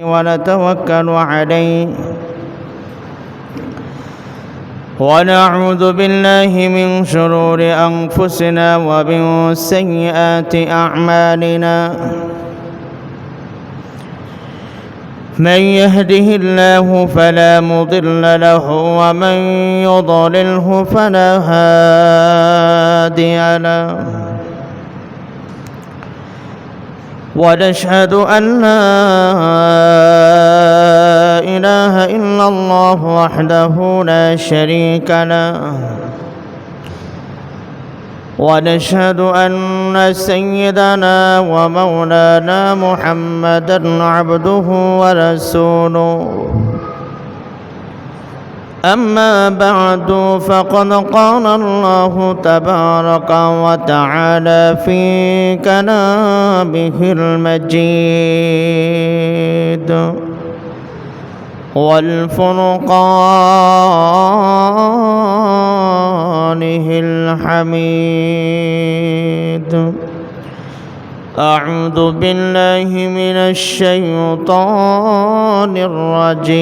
ونتوكل عليه ونعوذ بالله من شرور أنفسنا ومن سيئات أعمالنا من يهده الله فلا مضل له ومن يضلله فلا هادي له ونشهد أن لا إله إلا الله وحده لا شريك له ونشهد أن سيدنا ومولانا محمدا عبده ورسوله أما بعد فقد قال الله تبارك وتعالى في كلامه المجيد والفرقانه الحميد أعوذ بالله من الشيطان الرجيم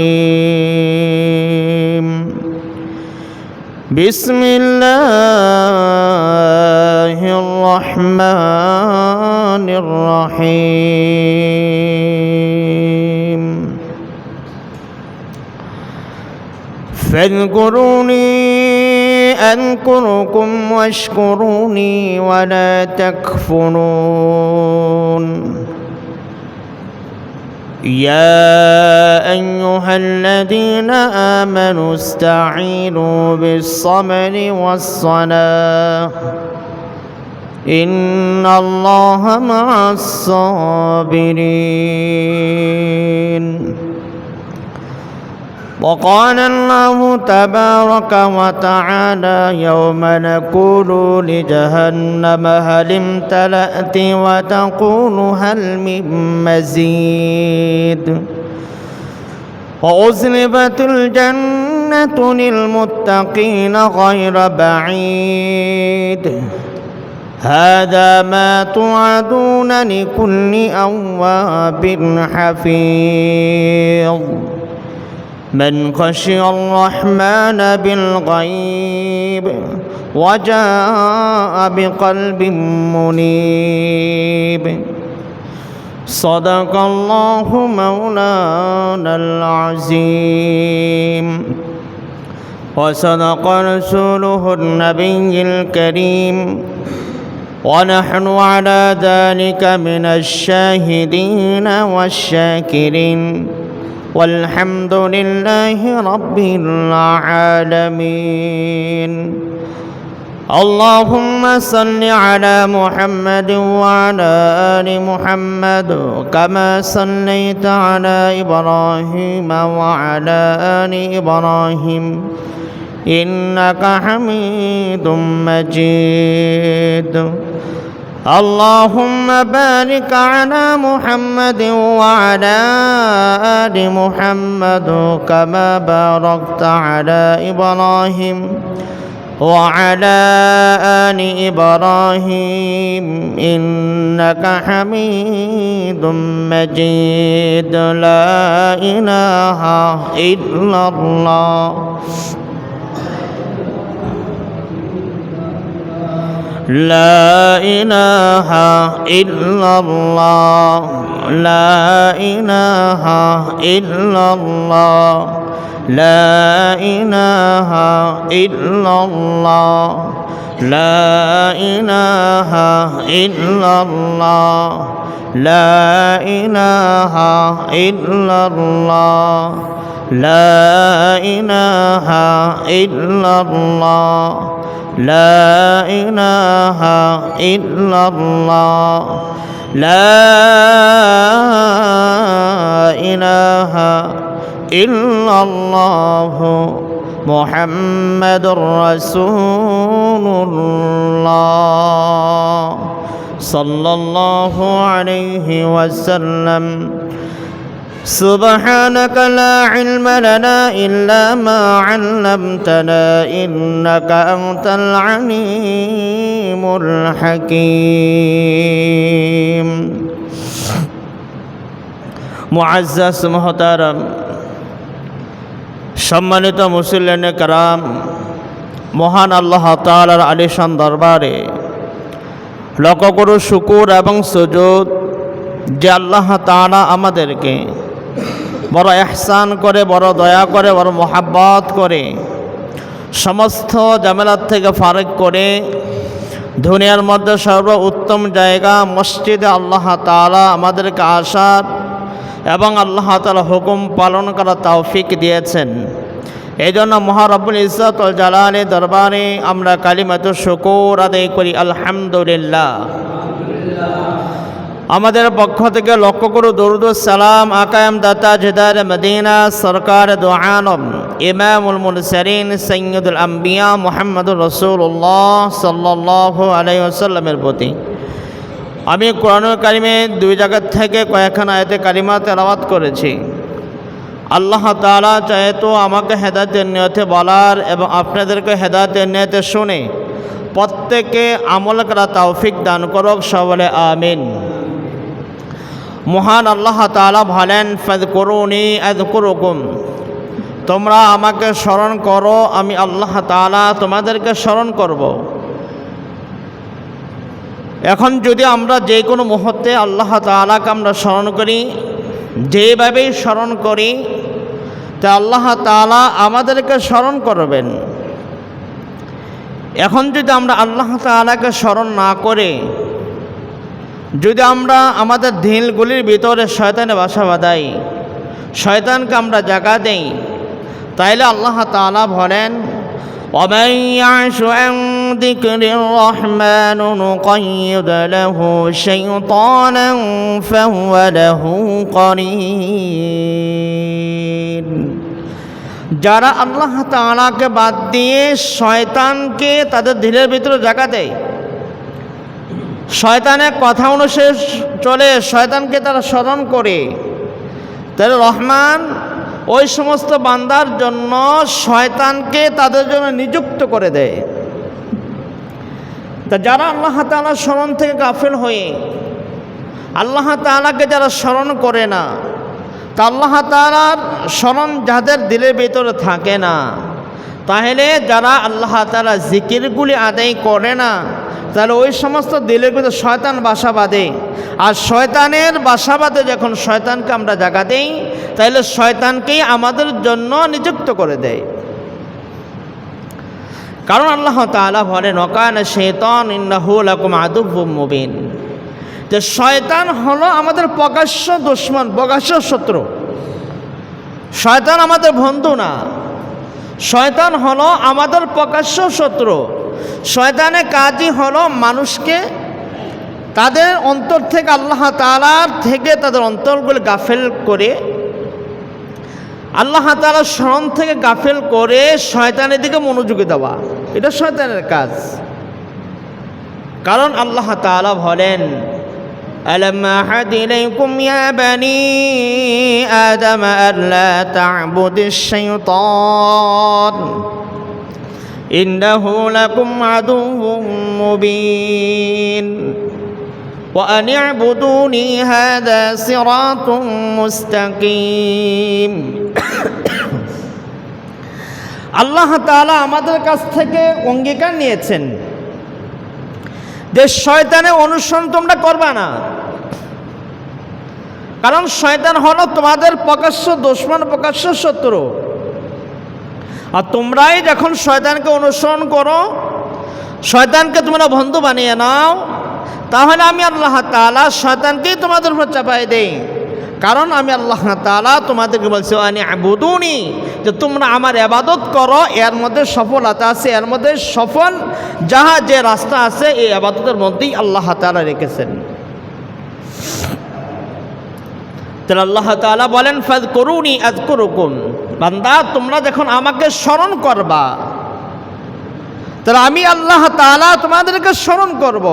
بسم الله الرحمن الرحيم فاذكروني أذكركم واشكروني ولا تكفرون يا أيها الذين آمنوا استعينوا بالصبر والصلاة إن الله مع الصابرين وقال الله تبارك وتعالى يوم نقول لجهنم هل امتلأت وتقول هل من مزيد وأزلفت الجنة للمتقين غير بعيد هذا ما توعدون لكل أواب حفيظ من خشي الرحمن بالغيب وجاء بقلب منيب صدق الله مولانا العظيم وصدق رسوله النبي الكريم ونحن على ذلك من الشاهدين والشاكرين والحمد لله رب العالمين اللهم صل على محمد وعلى آل محمد كما صليت على إبراهيم وعلى آل إبراهيم إنك حميد مجيد اللهم بارك على محمد وعلى آل محمد كما باركت على إبراهيم وعلى آل إبراهيم إنك حميد مجيد لا إله إلا الله لا إله إلا الله لا إله إلا الله لا إله إلا الله لا إله إلا الله لا إله إلا الله لا إله إلا الله لا إله إلا الله لا إله إلا الله محمد رسول الله صلى الله عليه وسلم سبحانك لا علم لنا إلا ما علمتنا إنك أنت العليم الحكيم মুআজ্জাজ মুহতারাম, সম্মানিত মুসল্লিনে কেরাম, মহান আল্লাহ তাআলার আলিশান দরবারে লক্ষ করো শুকুর এবং সুজুদ যে আল্লাহ তাআলা আমাদেরকে বড় ইহসান করে, বড় দয়া করে, বড় মোহাব্বত করে, সমস্ত ঝামেলার থেকে ফারেক করে দুনিয়ার মধ্যে সর্বোত্তম জায়গা মসজিদে আল্লাহ তাআলা আমাদেরকে আসার এবং আল্লাহ তাআলা হুকুম পালন করার তৌফিক দিয়েছেন। এই জন্য মহারব্বুল ইজ্জত ওয়াল জালালের দরবারে আমরা কালিমাতুশ শুকর আদায় করি, আলহামদুলিল্লাহ। আমাদের পক্ষ থেকে লক্ষ করো দরুদ ও সালাম আকায়াম দাতা জিদার মদিনা সরকার দু আলম ইমামুল মুরসালিন সৈয়দুল আম্বিয়া মুহাম্মদুর রাসূলুল্লাহ সাল্লাল্লাহু আলাইহি ওয়াসাল্লামের প্রতি। আমি কোরআনুল কারিমে দুই জায়গা থেকে কয়েকখানা আয়াতে কারিমা তেলাওয়াত করেছি। আল্লাহ তাআলা চাহে তো আমাকে হেদায়েতের নিয়তে বলার এবং আপনাদেরকে হেদায়েতের নিয়তে শুনে প্রত্যেকে আমল করা তৌফিক দান করুক, সকলে আমিন। মহান আল্লাহ তাআলা বলেন, ফাযকুরুনি আযকুরুকুম, তোমরা আমাকে স্মরণ করো, আমি আল্লাহ তাআলা তোমাদেরকে স্মরণ করব। এখন যদি আমরা যে কোনো মুহূর্তে আল্লাহ তাআলাকে আমরা স্মরণ করি, যেভাবেই স্মরণ করি, তা আল্লাহ তাআলা আমাদেরকে স্মরণ করবেন। এখন যদি আমরা আল্লাহ তাআলাকে স্মরণ না করে যদি আমরা আমাদের দিলগুলির ভিতরে শয়তানে বাসা বাঁধাই, শয়তানকে আমরা জায়গা দেই, তাইলে আল্লাহ তাআলা বলেন, وَمَنْ يَعْشُ عَنْ ذِكْرِ الرَّحْمَنِ نُقَيِّضْ لَهُ شَيْطَانًا فَهُوَ لَهُ قَرِينٌ। যারা আল্লাহ তাআলাকে বাদ দিয়ে শয়তানকে তাদের দিলের ভিতরে জায়গা দেয়, শয়তানের কথা অনুসারে চলে, শয়তানকে তারা স্মরণ করে, তাহলে রহমান ওই সমস্ত বান্দার জন্য শয়তানকে তাদের জন্য নিযুক্ত করে দেয়। তা যারা আল্লাহ তাআলার স্মরণ থেকে গাফিল হয়ে আল্লাহ তাআলাকে যারা স্মরণ করে না, তা আল্লাহ তাআলার স্মরণ যাদের দিলের ভিতরে থাকে না, তাহলে যারা আল্লাহ তাআলার জিকিরগুলি আদায় করে না, তাহলে ওই সমস্ত দিলের ভিতরে শয়তান বাসা বাঁধে। আর শয়তানের বাসা বাঁধে যখন শয়তানকে আমরা জায়গা দেই, তাহলে শয়তানকেই আমাদের জন্য নিযুক্ত করে দেয়। কারণ আল্লাহ তাআলা বলেন, ওয়াকানা শাইতানু ইন্নাহু লাকুম আদুউম মুবিন, যে শয়তান হলো আমাদের প্রকাশ্য দুশমন, প্রকাশ্য শত্রু। শয়তান আমাদের বন্ধু না, শয়তান হলো আমাদের প্রকাশ্য শত্রু। শয়তানের কাজই হলো মানুষকে তাদের অন্তর থেকে আল্লাহ তাআলার থেকে তাদের অন্তরগুলো গাফেল করে, আল্লাহ তাআলার স্মরণ থেকে গাফেল করে শয়তানের দিকে মনোযোগী দেওয়া, এটা শয়তানের কাজ। কারণ আল্লাহ তাআলা বলেন, ألم أعهد إليكم يا بني آدم ألا تعبدوا الشيطان إنه لكم عدو مبين وأن اعبدوني هذا صراط مستقيم। আল্লাহ তাআলা আমাদের কাছ থেকে অঙ্গীকার নিয়েছেন যে শয়তানের অনুসরণ তোমরা করবে না। কারণ শয়তান হলো তোমাদের প্রকাশ্য দুশমন, প্রকাশ্য শত্রু। আর তোমরাই যখন শয়তানকে অনুসরণ করো, শয়তানকে তোমরা বন্ধু বানিয়ে নাও, তাহলে আমি আল্লাহ তাআলা শয়তানকেই তোমাদের উপর চাপাই দেই। কারণ আমি আল্লাহ তাআলা তোমাদেরকে বলছি, আনি আবুদুনি, যে তোমরা আমার ইবাদত করো। এর মধ্যে সফলতা আছে, এর মধ্যে সফল যাহা যে রাস্তা আছে এই ইবাদতের মধ্যেই আল্লাহ তাআলা রেখেছেন। তাহলে আল্লাহ তাআলা বলেন, ফাযকুরুনি আযকুরুকুম, বান্দা তোমরা যখন আমাকে স্মরণ করবা, তাহলে আমি আল্লাহ তাআলা তোমাদেরকে স্মরণ করব।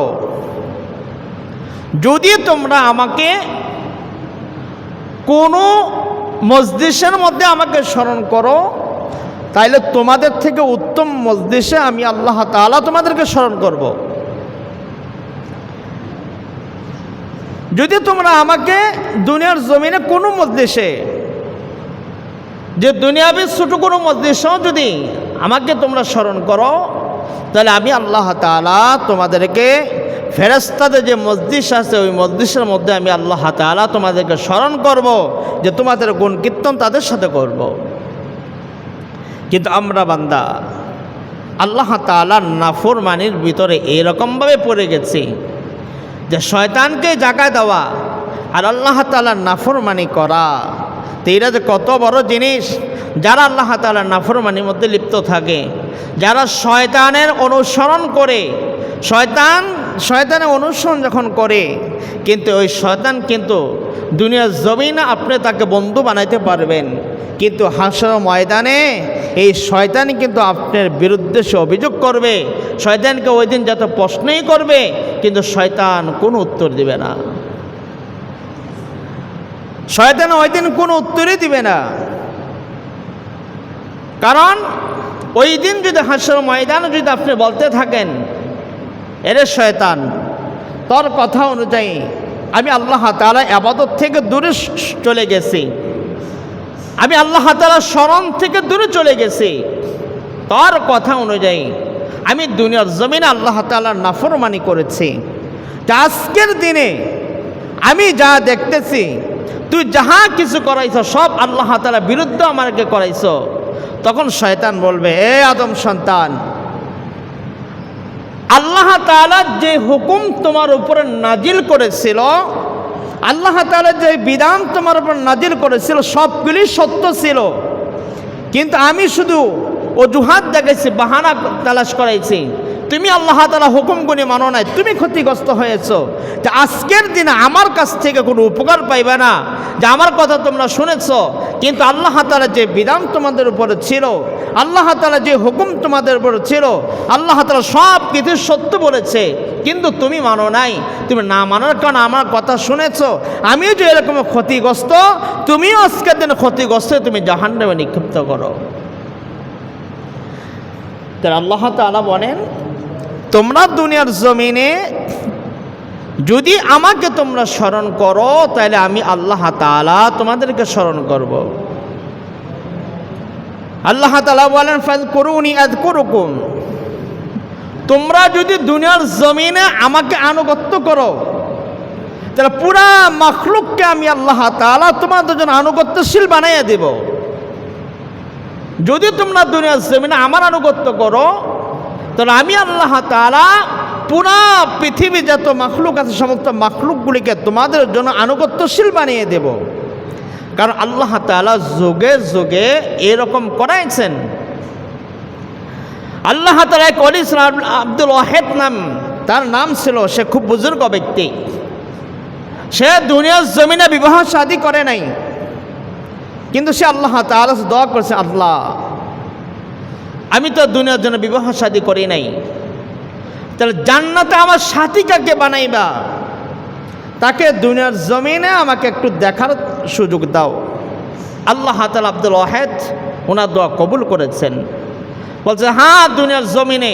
যদি তোমরা আমাকে কোনো মজলিসের মধ্যে আমাকে স্মরণ করো, তাইলে তোমাদের থেকে উত্তম মজলিসে আমি আল্লাহ তাআলা তোমাদেরকে স্মরণ করব। যদি তোমরা আমাকে দুনিয়ার জমিনে কোনো মজলিসে, যে দুনিয়াবি ছোট কোনো মজলিসও যদি আমাকে তোমরা স্মরণ করো, তাহলে আমি আল্লাহ তাআলা তোমাদেরকে ফেরেশতাদের যে মজলিস আছে ওই মজলিসের মধ্যে আমি আল্লাহ তাআলা তোমাদেরকে স্মরণ করব, যে তোমাদের গুণ কীর্তন তাদের সাথে করব। কিন্তু আমরা বান্দা আল্লাহ তাআলার নাফরমানির ভিতরে এরকমভাবে পড়ে গেছি যে শয়তানকে জায়গা দেওয়া আর আল্লাহ তাআলার নাফরমানি করা, তো এরা যে কত বড় জিনিস। যারা আল্লাহ তাআলার নাফরমানির মধ্যে লিপ্ত থাকে, যারা শয়তানের অনুসরণ করে, শয়তানের অনুসরণ যখন করে, কিন্তু ওই শয়তান কিন্তু দুনিয়ার জমিনে আপনি তাকে বন্ধু বানাইতে পারবেন, কিন্তু হাসর ময়দানে এই শয়তান কিন্তু আপনার বিরুদ্ধে সে অভিযোগ করবে। শয়তানকে ওই দিন যত প্রশ্নই করবে, কিন্তু শয়তান কোনো উত্তর দিবে না। শয়তান ওই দিন কোনো উত্তরই দিবে না, কারণ ওই দিন যদি হাসর ময়দানে যদি আপনি বলতে থাকেন, এরে শয়তান, তোর কথা অনুযায়ী আমি আল্লাহ তাআলা ইবাদত থেকে দূরে চলে গেছি, আমি আল্লাহ তাআলার স্মরণ থেকে দূরে চলে গেছি, তোর কথা অনুযায়ী আমি দুনিয়ার জমিনে আল্লাহ তাআলার নাফরমানি করেছি। আজকের দিনে আমি যা দেখতেছি, তুই যাহা কিছু করাইছ সব আল্লাহ তাআলার বিরুদ্ধে আমাকে করাইছ। তখন শয়তান বলবে, এ আদম সন্তান, আল্লাহ তাআলা যে হুকুম তোমার উপরে নাজিল করেছিল, আল্লাহ তাআলা যে বিধান তোমার উপর নাজিল করেছিল সবগুলি সত্য ছিল, কিন্তু আমি শুধু অজুহাত দেখাইছি, বাহানা তালাশ করাইছি। তুমি আল্লাহ তাআলা হুকুমগুলি মানো নাই, তুমি ক্ষতিগ্রস্ত হয়েছ। যে আজকের দিনে আমার কাছ থেকে কোনো উপকার পাইবে না, যে আমার কথা তোমরা শুনেছ, কিন্তু আল্লাহ তাআলা যে বিধান তোমাদের উপরে ছিল, আল্লাহ তাআলা যে হুকুম তোমাদের উপরে ছিল, আল্লাহ তাআলা সব কিছু সত্য বলেছে, কিন্তু তুমি মানো নাই। তুমি না মানার কারণে আমার কথা শুনেছ, আমিও যে এরকম ক্ষতিগ্রস্ত, তুমিও আজকের দিনে ক্ষতিগ্রস্ত, তুমি জাহান্নামে নিক্ষিপ্ত করো। তাহলে আল্লাহ তাআলা বলেন, তোমরা দুনিয়ার জমিনে যদি আমাকে তোমরা স্মরণ করো, তাহলে আমি আল্লাহ তাআলা তোমাদেরকে স্মরণ করব। আল্লাহ তাআলা বলেন, ফাযকুরুনি আযকুরুকুম, তোমরা যদি দুনিয়ার জমিনে আমাকে আনুগত্য করো, তাহলে পুরা মাখলুককে আমি আল্লাহ তাআলা তোমাদের জন্য আনুগত্যশীল বানাইয়া দেব। যদি তোমরা দুনিয়ার জমিনে আমার আনুগত্য করো, তাহলে আমি আল্লাহ তাআলা পুরা পৃথিবী যত মাখলুক আছে সমস্ত মাখলুকগুলিকে তোমাদের জন্য আনুগত্যশীল বানিয়ে দেব। কারণ আল্লাহ তাআলা যুগে যুগে এরকম করাইছেন। আল্লাহ তাআলা এক ওলি ছিলেন, আব্দুল ওয়াহেদ নাম তার নাম ছিল। সে খুব বুজুর্গ ব্যক্তি, সে দুনিয়ার জমিনে বিবাহ শাদী করে নাই, কিন্তু সে আল্লাহ তাআলা দোয়া করছে, আল্লাহ আমি তো দুনিয়ার জন্য বিবাহ শাদী করি নাই, তাহলে জান্নাতে আমার সাথী কাকে বানাইবা, তাকে দুনিয়ার জমিনে আমাকে একটু দেখার সুযোগ দাও। আল্লাহ তাআলা আব্দুল ওয়াহেদ ওনার দোয়া কবুল করেছেন। বলছে, হ্যাঁ, দুনিয়ার জমিনে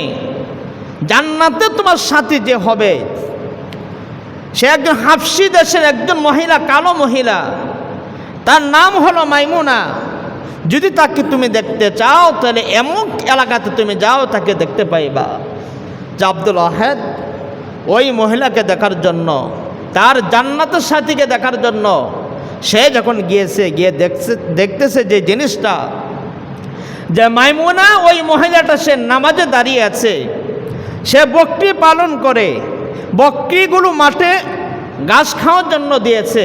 জান্নাতে তোমার সাথী যে হবে, সে একজন হাবশী দেশের একজন মহিলা, কালো মহিলা, তার নাম হলো মাইমুনা। যদি তাকে তুমি দেখতে চাও, তাহলে এমন এলাকাতে তুমি যাও, তাকে দেখতে পাইবা। যে আব্দুল ওয়াহেদ ওই মহিলাকে দেখার জন্য, তার জান্নাতের সাথীকে দেখার জন্য সে যখন গিয়েছে, গিয়ে দেখতেছে যে জিনিসটা, যে মাইমুনা ওই মহিলাটা সে নামাজে দাঁড়িয়ে আছে, সে বকরি পালন করে, বকরিগুলো মাঠে ঘাস খাওয়ার জন্য দিয়েছে,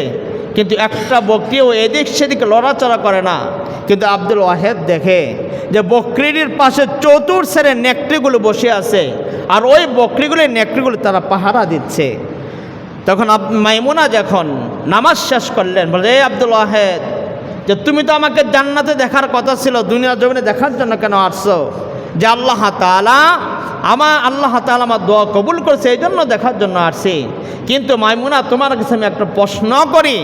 কিন্তু একটা বকরিও এদিক সেদিক লড়াচড়া করে না। কিন্তু আব্দুল ওয়াহেদ দেখে যে বকরির পাশে চতুর্থের নেকড়িগুলো বসে আছে, আর ওই বকরিগুলির নেকড়িগুলো তারা পাহারা দিচ্ছে। তখন মাইমুনা যখন নামাজ শেষ করলেন, বলে, এই আব্দুল ওয়াহেদ, যে তুমি তো আমাকে জান্নাতে দেখার কথা ছিল, দুনিয়ার জমিনে দেখার জন্য কেন আসছো? যে আল্লাহ তাআলা আমার দোয়া কবুল করেছে, এই জন্য দেখার জন্য আসছি। কিন্তু মাইমুনা, তোমার কাছে আমি একটা প্রশ্ন করি,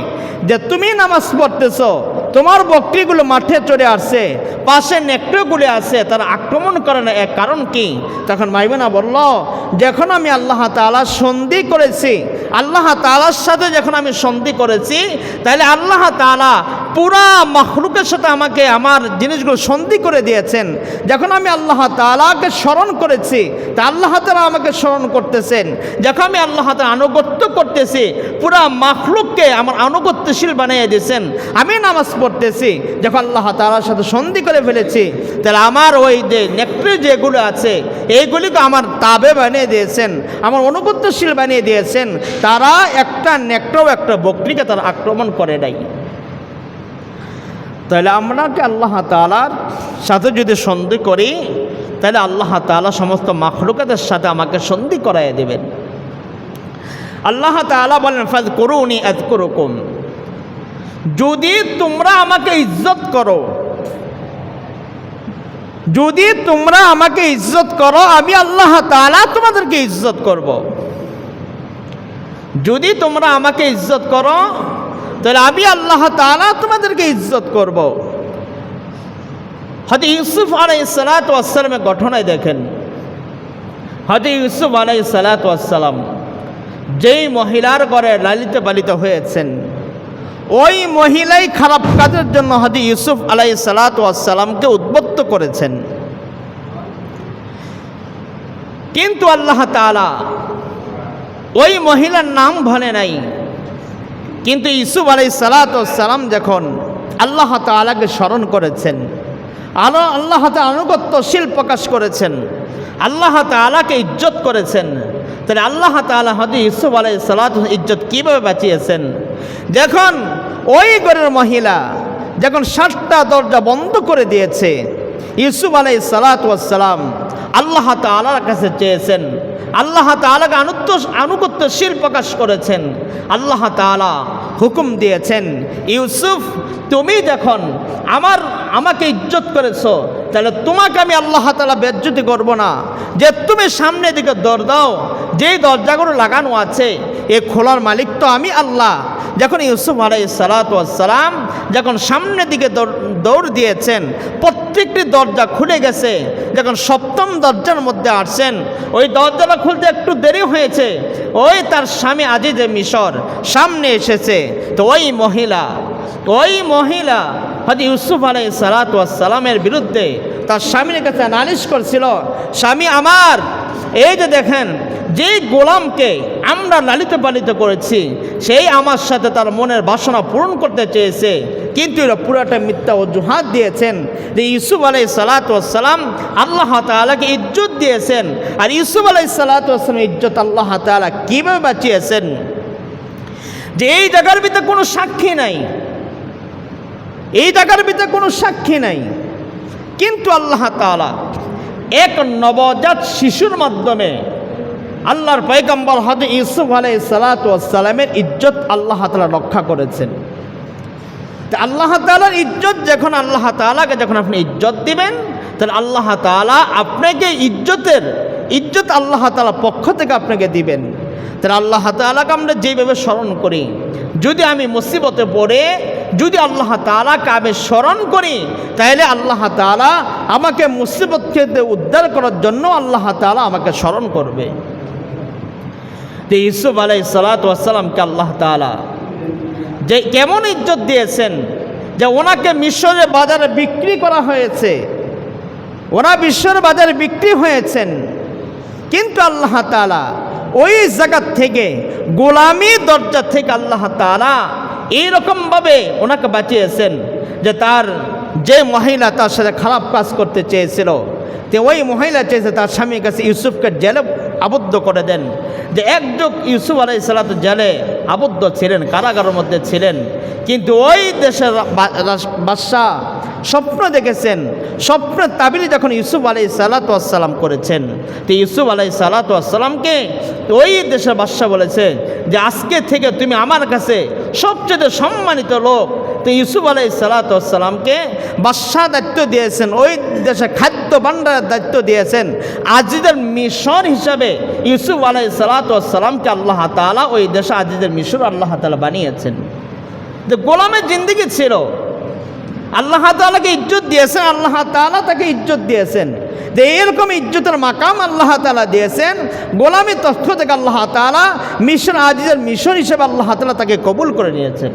যে তুমি নামাজ পড়তেছো, তোমার বকরিগুলো মাঠে চড়ে আসছে, পাশে নেকড়েগুলি আছে, তারা আক্রমণ করে না, এর কারণ কি? তখন মাইমুনা বলল, যখন আমি আল্লাহ তাআলা সন্ধি করেছি, আল্লাহ তাআলার সাথে যখন আমি সন্ধি করেছি, তাহলে আল্লাহ তাআলা পুরা মাখলুকের সাথে আমাকে আমার জিনিসগুলো সন্ধি করে দিয়েছেন। যখন আমি আল্লাহ তাআলাকে স্মরণ করেছি, তা আল্লাহ তাআলা আমাকে স্মরণ করতেছেন। যখন আমি আল্লাহ তাআলা আনুগত্য করতেছি, পুরা মাখলুককে আমার আনুগত্যশীল বানিয়ে দিয়েছেন। আমি নামাজ পড়তেছি, যখন আল্লাহ তাআলার সাথে সন্ধি করে ফেলেছি, তাহলে আমার ওই যে নেকড়ে যেগুলো আছে এইগুলিকে আমার তাবে বানিয়ে দিয়েছেন, আমার অনুগত্যশীল বানিয়ে দিয়েছেন। তারা একটা নেকড়েও একটা বকরিকে তারা আক্রমণ করে নাই। তাহলে আমরাকে আল্লাহ তাআলার সাথে যদি সন্ধি করি, তাহলে আল্লাহ তাআলা সমস্ত মাখলুকাতের সাথে আমাকে সন্ধি করাইয়া দেবেন। আল্লাহ তাআলা বলেন, ফাযকুরুনি আযকুরুকুম, যদি তোমরা আমাকে ইজ্জত করো, যদি তোমরা আমাকে ইজ্জত করো, আমি আল্লাহ তাআলা তোমাদেরকে ইজ্জত করব। যদি তোমরা আমাকে ইজ্জত করো, তাহলে আমি আল্লাহ তাআলা তোমাদেরকে ইজ্জত করব। হযরত ইউসুফ আলাইহিস সালাতু ওয়াস সালামের ঘটনায় দেখেন, হযরত ইউসুফ আলাইহিস সালাতু ওয়াস সালাম যেই মহিলার ঘরে লালিত পালিত হয়েছেন, ওই মহিলাই খারাপ কাজের জন্য হযরত ইউসুফ আলাইহিস সালাতু ওয়াস সালামকে উদ্বুদ্ধ করেছেন। কিন্তু আল্লাহ তাআলা ওই মহিলার নাম বলে নাই। কিন্তু ইউসুফ আলাইহিস সালাতু ওয়াস সালাম যখন আল্লাহ তাআলাকে স্মরণ করেছেন, আল্লাহ তাআলা আনুগত্যশীল প্রকাশ করেছেন, আল্লাহ তাআলাকে ইজ্জত করেছেন, তাহলে আল্লাহ তাআলা হযরত ইউসুফ আলাইহিস সালাতু ইজ্জত কীভাবে বাঁচিয়েছেন? যখন ওই ঘরের মহিলা যখন 7টা দরজা বন্ধ করে দিয়েছে, ইউসুফ আলাইহিস সালাতু ওয়াস সালাম আল্লাহ তাআলার কাছে চেয়েছেন, আল্লাহ তাআলাকে আনুগত্যশীল প্রকাশ করেছেন। আল্লাহ তাআলা হুকুম দিয়েছেন, ইউসুফ তুমি যখন আমাকে ইজ্জত করেছো, তাহলে তোমাকে আমি আল্লাহ তাআলা বেজ্জতি করব না। যে তুমি সামনে দিকে দৌড় দাও, যেই দরজাগুলো লাগানো আছে এ খোলার মালিক তো আমি আল্লাহ। যখন ইউসুফ আলাইহিস সালাতু ওয়াস সালাম যখন সামনের দিকে দৌড় দিয়েছেন, প্রত্যেকটি দরজা খুলে গেছে। যখন 7ম দরজার মধ্যে আসছেন, ওই দরজাটা খুলতে একটু দেরি হয়েছে, ওই তার স্বামী আজিজে মিশর সামনে এসেছে। তো ওই মহিলা হযরত ইউসুফ আলাইহিস সালাতু ওয়াস সালামের বিরুদ্ধে তার স্বামীর কাছে নালিশ করছিল, স্বামী আমার, এই যে দেখেন যে গোলামকে আমরা লালিত পালিত করেছি, সেই আমার সাথে তার মনের বাসনা পূরণ করতে চেয়েছে, কিন্তু এরা পুরাটা মিথ্যা অজুহাত দিয়েছেন। যে ইউসুফ আলাইহিস সালাতু ওয়াস সালাম আল্লাহ তাআলাকে ইজ্জত দিয়েছেন, আর ইউসুফ আলাইহিস সালাতু ওয়াস সালামের ইজ্জত আল্লাহ তাআলা কীভাবে বাঁচিয়েছেন? যে এই জায়গার ভিতরে কোনো সাক্ষী নাই, এই জায়গার ভিতরে কোনো সাক্ষী নাই, কিন্তু আল্লাহ তাআলা এক নবজাত শিশুর মাধ্যমে আল্লাহর পয়গম্বর হযরত ইউসুফ আলাইহিস সালাতু ওয়াস সালামের ইজ্জত আল্লাহ তাআলা রক্ষা করেছেন। তো আল্লাহ তাআলার ইজ্জত যখন আল্লাহ তাআলাকে যখন আপনি ইজ্জত দিবেন, তাহলে আল্লাহ তাআলা আপনাকে ইজ্জত আল্লাহ তাআলা পক্ষ থেকে আপনাকে দিবেন। তাহলে আল্লাহ তাআলাকে আমরা যেভাবে স্মরণ করি, যদি আমি মুসিবতে পড়ে যদি আল্লাহ তাআলাকে আমি স্মরণ করি, তাহলে আল্লাহ তাআলা আমাকে মুসিবত থেকে উদ্ধার করার জন্য আল্লাহ তাআলা আমাকে স্মরণ করবে। যে ইউসুফ আলাইহিস সালাতু ওয়াস সালামকে আল্লাহ তাআলা যে কেমন ইজ্জত দিয়েছেন, যে ওনাকে মিশরের বাজারে বিক্রি করা হয়েছে, ওনা বিশ্বের বাজারে বিক্রি হয়েছেন, কিন্তু আল্লাহ তাআলা ওই জায়গা থেকে গোলামি দরজা থেকে আল্লাহ তাআলা এইরকমভাবে ওনাকে বাঁচিয়েছেন যে তার যে মহিলা তার সাথে খারাপ কাজ করতে চেয়েছিল, তো ওই মহিলা চেয়েছে তার স্বামীর কাছে ইউসুফকে জেলে আবদ্ধ করে দেন। যে এক যুগ ইউসুফ আলাইহিস সালাতু জেলে আবদ্ধ ছিলেন, কারাগারের মধ্যে ছিলেন, কিন্তু ওই দেশের বাদশা স্বপ্ন দেখেছেন, স্বপ্নের তাবির যখন ইউসুফ আলাইহিস সালাতু ওয়াস সালাম করেছেন, তো ইউসুফ আলাইহিস সালাতু ওয়াস সালামকে ওই দেশের বাদশা বলেছে যে আজকে থেকে তুমি আমার কাছে সবচেয়ে সম্মানিত লোক। তো ইউসুফ আলাইহিস সালাতু ওয়াস সালামকে বাদশা দায়িত্ব দিয়েছেন, ওই দেশে খাদ্য ভাণ্ডারের দায়িত্ব দিয়েছেন। আজিজের মিশর হিসাবে ইউসুফ আলাইহিস সালাতু ওয়াস সালামকে আল্লাহ তাআলা ওই দেশে আজিজের মিশর আল্লাহ তাআলা বানিয়েছেন। যে গোলামের জিন্দেগি ছিল, আল্লাহ তাআলাকে ইজ্জত দিয়েছেন, আল্লাহ তাআলা তাকে ইজ্জত দিয়েছেন। যে এরকম ইজ্জতের মাকাম আল্লাহ তাআলা দিয়েছেন, গোলামি তথ্য থেকে আল্লাহ তাআলা মিশর আজিজের মিশন হিসেবে আল্লাহ তাআলা তাকে কবুল করে নিয়েছেন।